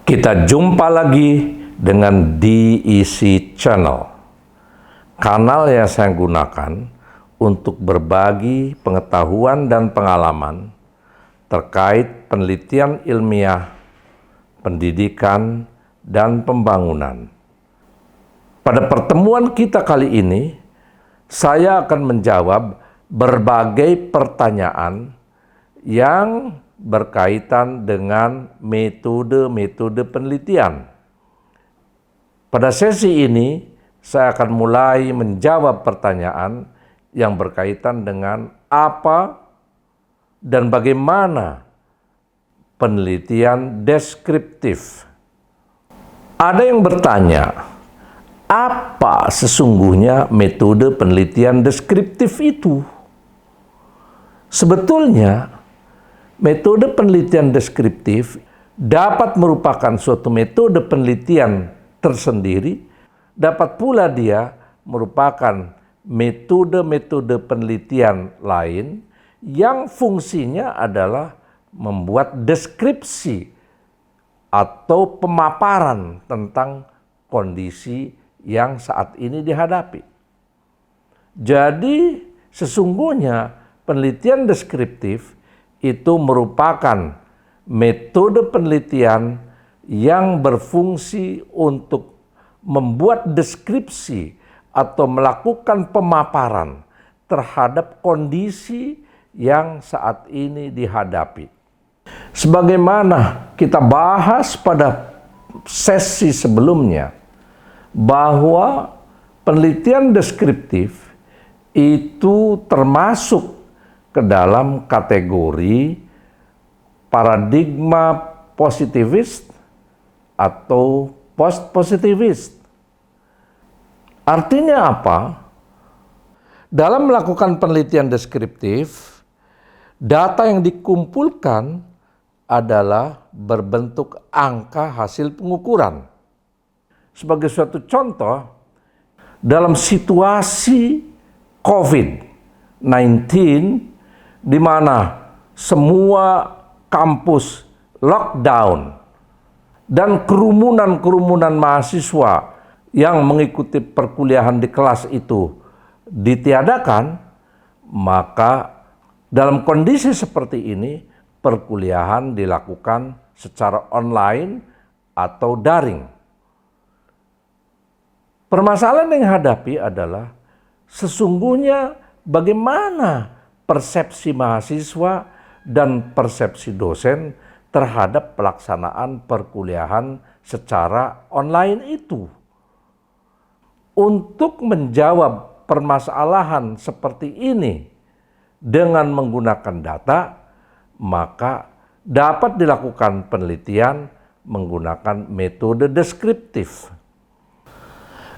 Kita jumpa lagi dengan DEC Channel, kanal yang saya gunakan untuk berbagi pengetahuan dan pengalaman terkait penelitian ilmiah, pendidikan, dan pembangunan. Pada pertemuan kita kali ini, saya akan menjawab berbagai pertanyaan yang berkaitan dengan metode-metode penelitian. Pada sesi ini, saya akan mulai menjawab pertanyaan yang berkaitan dengan apa dan bagaimana penelitian deskriptif. Ada yang bertanya, apa sesungguhnya metode penelitian deskriptif itu? Sebetulnya, metode penelitian deskriptif dapat merupakan suatu metode penelitian tersendiri, dapat pula dia merupakan metode-metode penelitian lain yang fungsinya adalah membuat deskripsi atau pemaparan tentang kondisi yang saat ini dihadapi. Jadi, sesungguhnya penelitian deskriptif itu merupakan metode penelitian yang berfungsi untuk membuat deskripsi atau melakukan pemaparan terhadap kondisi yang saat ini dihadapi. Sebagaimana kita bahas pada sesi sebelumnya, bahwa penelitian deskriptif itu termasuk ke dalam kategori paradigma positivis atau post-positivis. Artinya apa? Dalam melakukan penelitian deskriptif, data yang dikumpulkan adalah berbentuk angka hasil pengukuran. Sebagai suatu contoh, dalam situasi COVID-19 di mana semua kampus lockdown dan kerumunan mahasiswa yang mengikuti perkuliahan di kelas itu ditiadakan, maka dalam kondisi seperti ini perkuliahan dilakukan secara online atau daring. Permasalahan yang dihadapi adalah sesungguhnya bagaimana persepsi mahasiswa dan persepsi dosen terhadap pelaksanaan perkuliahan secara online itu. Untuk menjawab permasalahan seperti ini dengan menggunakan data, maka dapat dilakukan penelitian menggunakan metode deskriptif.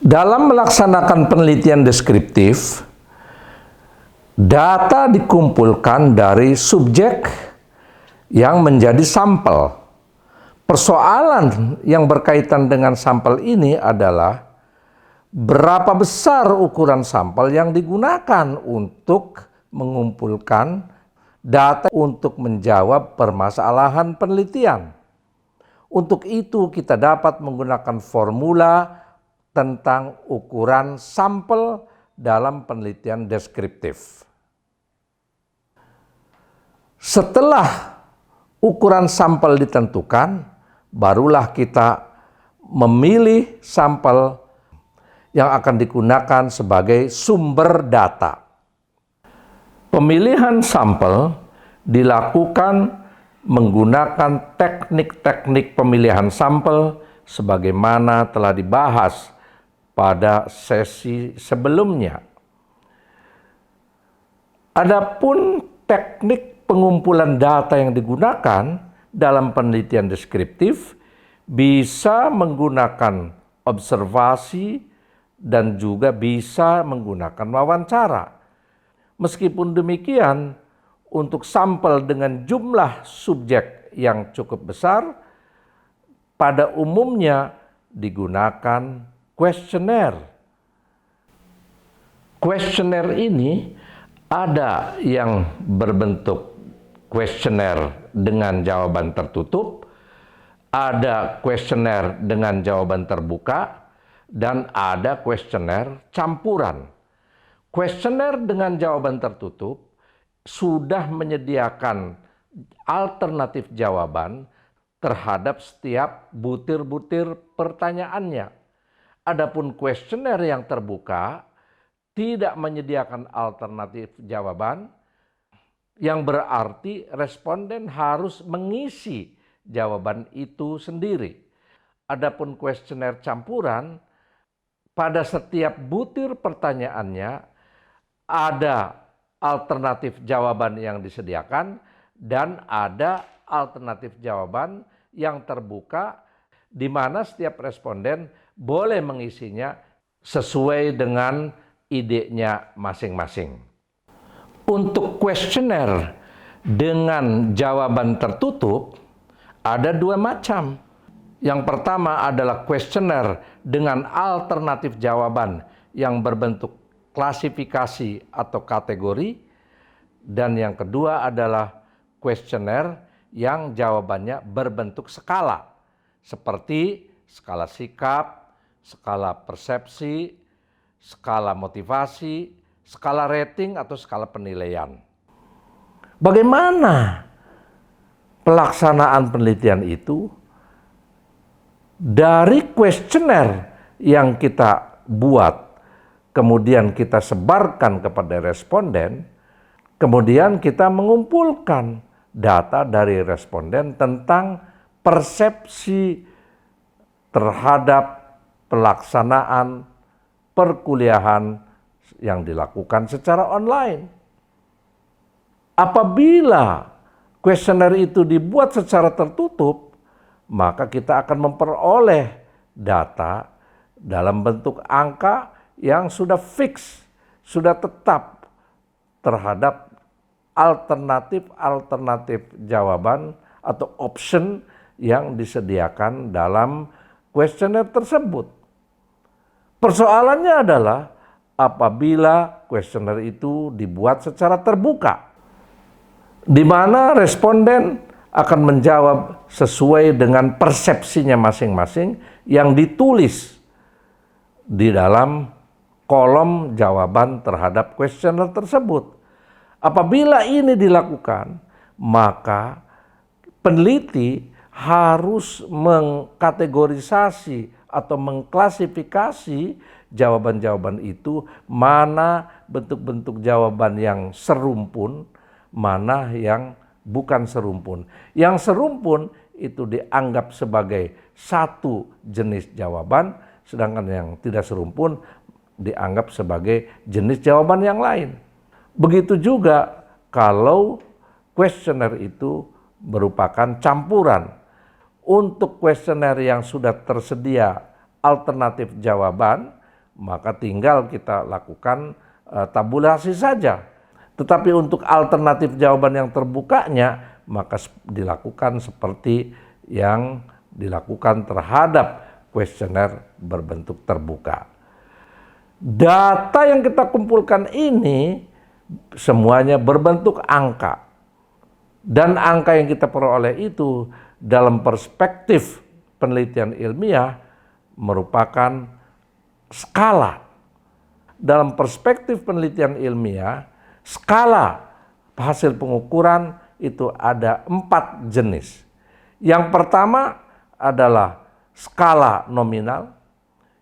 Dalam melaksanakan penelitian deskriptif, data dikumpulkan dari subjek yang menjadi sampel. Persoalan yang berkaitan dengan sampel ini adalah berapa besar ukuran sampel yang digunakan untuk mengumpulkan data untuk menjawab permasalahan penelitian. Untuk itu kita dapat menggunakan formula tentang ukuran sampel dalam penelitian deskriptif. Setelah ukuran sampel ditentukan, barulah kita memilih sampel yang akan digunakan sebagai sumber data. Pemilihan sampel dilakukan menggunakan teknik-teknik pemilihan sampel sebagaimana telah dibahas pada sesi sebelumnya. Adapun teknik pengumpulan data yang digunakan dalam penelitian deskriptif bisa menggunakan observasi dan juga bisa menggunakan wawancara. Meskipun demikian, untuk sampel dengan jumlah subjek yang cukup besar, pada umumnya digunakan kuesioner. Kuesioner ini ada yang berbentuk kuesioner dengan jawaban tertutup, Ada kuesioner dengan jawaban terbuka dan ada kuesioner campuran. Kuesioner dengan jawaban tertutup sudah menyediakan alternatif jawaban terhadap setiap butir-butir pertanyaannya. Adapun kuesioner yang terbuka tidak menyediakan alternatif jawaban, yang berarti responden harus mengisi jawaban itu sendiri. Adapun kuesioner campuran, pada setiap butir pertanyaannya ada alternatif jawaban yang disediakan dan ada alternatif jawaban yang terbuka di mana setiap responden boleh mengisinya sesuai dengan idenya masing-masing. Untuk kuesioner dengan jawaban tertutup ada dua macam. Yang pertama adalah kuesioner dengan alternatif jawaban yang berbentuk klasifikasi atau kategori, dan yang kedua adalah kuesioner yang jawabannya berbentuk skala, seperti skala sikap, skala persepsi, skala motivasi, skala rating atau skala penilaian. Bagaimana pelaksanaan penelitian itu? Dari kuesioner yang kita buat, kemudian kita sebarkan kepada responden, kemudian kita mengumpulkan data dari responden tentang persepsi terhadap pelaksanaan perkuliahan yang dilakukan secara online. Apabila kuesioner itu dibuat secara tertutup, maka kita akan memperoleh data dalam bentuk angka yang sudah fix, sudah tetap terhadap alternatif jawaban atau option yang disediakan dalam kuesioner tersebut. Persoalannya adalah apabila kuesioner itu dibuat secara terbuka, di mana responden akan menjawab sesuai dengan persepsinya masing-masing yang ditulis di dalam kolom jawaban terhadap kuesioner tersebut. Apabila ini dilakukan, maka peneliti harus mengkategorisasi atau mengklasifikasi jawaban-jawaban itu, mana bentuk-bentuk jawaban yang serumpun, mana yang bukan serumpun. Yang serumpun itu dianggap sebagai satu jenis jawaban, sedangkan yang tidak serumpun dianggap sebagai jenis jawaban yang lain. Begitu juga kalau kuesioner itu merupakan campuran. Untuk kuesioner yang sudah tersedia alternatif jawaban, maka tinggal kita lakukan tabulasi saja. Tetapi untuk alternatif jawaban yang terbukanya, maka dilakukan seperti yang dilakukan terhadap kuesioner berbentuk terbuka. Data yang kita kumpulkan ini semuanya berbentuk angka. Dan angka yang kita peroleh itu dalam perspektif penelitian ilmiah merupakan skala. Dalam perspektif penelitian ilmiah, skala hasil pengukuran itu ada 4 jenis. Yang pertama adalah skala nominal,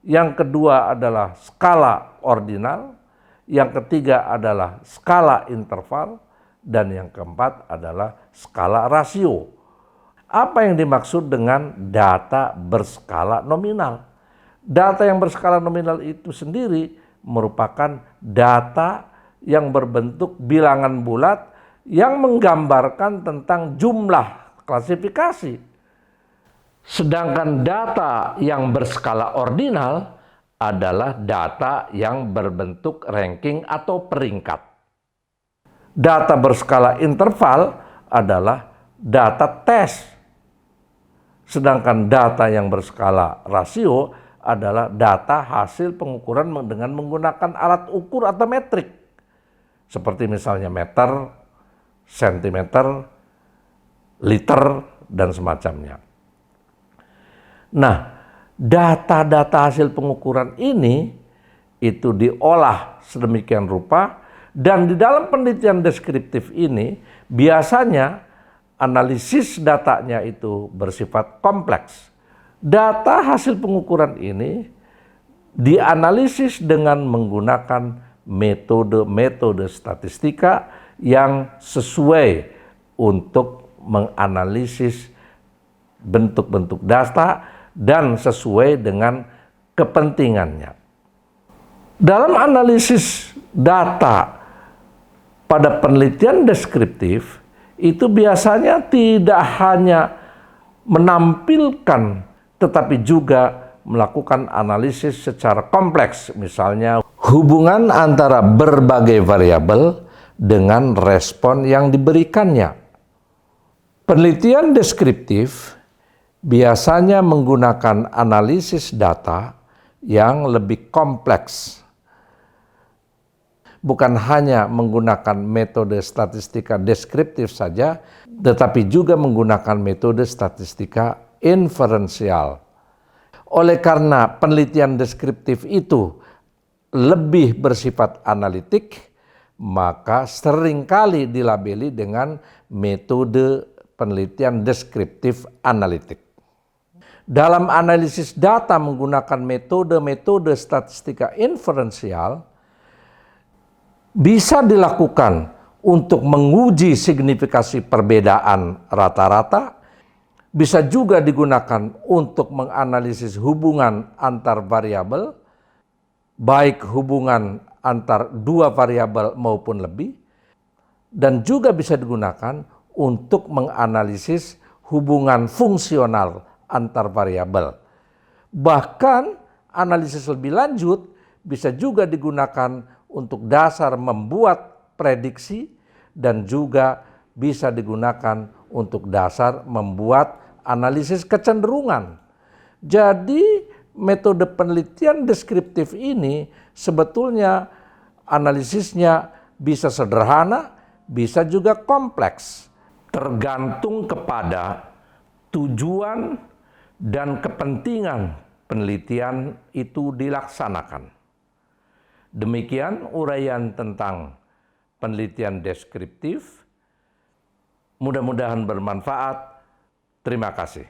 yang kedua adalah skala ordinal, yang ketiga adalah skala interval, dan yang keempat adalah skala rasio. Apa yang dimaksud dengan data berskala nominal? Data yang berskala nominal itu sendiri merupakan data yang berbentuk bilangan bulat yang menggambarkan tentang jumlah klasifikasi. Sedangkan data yang berskala ordinal adalah data yang berbentuk ranking atau peringkat. Data berskala interval adalah data tes. Sedangkan data yang berskala rasio adalah data hasil pengukuran dengan menggunakan alat ukur atau metrik. Seperti misalnya meter, sentimeter, liter, dan semacamnya. Nah, data-data hasil pengukuran ini itu diolah sedemikian rupa, dan di dalam penelitian deskriptif ini biasanya analisis datanya itu bersifat kompleks. Data hasil pengukuran ini dianalisis dengan menggunakan metode-metode statistika yang sesuai untuk menganalisis bentuk-bentuk data dan sesuai dengan kepentingannya. Dalam analisis data pada penelitian deskriptif itu biasanya tidak hanya menampilkan tetapi juga melakukan analisis secara kompleks, misalnya hubungan antara berbagai variabel dengan respon yang diberikannya. Penelitian deskriptif biasanya menggunakan analisis data yang lebih kompleks. Bukan hanya menggunakan metode statistika deskriptif saja, tetapi juga menggunakan metode statistika inferensial. Oleh karena penelitian deskriptif itu lebih bersifat analitik, maka seringkali dilabeli dengan metode penelitian deskriptif analitik. Dalam analisis data menggunakan metode-metode statistika inferensial, bisa dilakukan untuk menguji signifikasi perbedaan rata-rata, bisa juga digunakan untuk menganalisis hubungan antar variabel, baik hubungan antar dua variabel maupun lebih, dan juga bisa digunakan untuk menganalisis hubungan fungsional antar variabel. Bahkan analisis lebih lanjut bisa juga digunakan untuk dasar membuat prediksi dan juga bisa digunakan untuk dasar membuat analisis kecenderungan. Jadi metode penelitian deskriptif ini sebetulnya analisisnya bisa sederhana, bisa juga kompleks. Tergantung kepada tujuan dan kepentingan penelitian itu dilaksanakan. Demikian uraian tentang penelitian deskriptif. Mudah-mudahan bermanfaat. Terima kasih.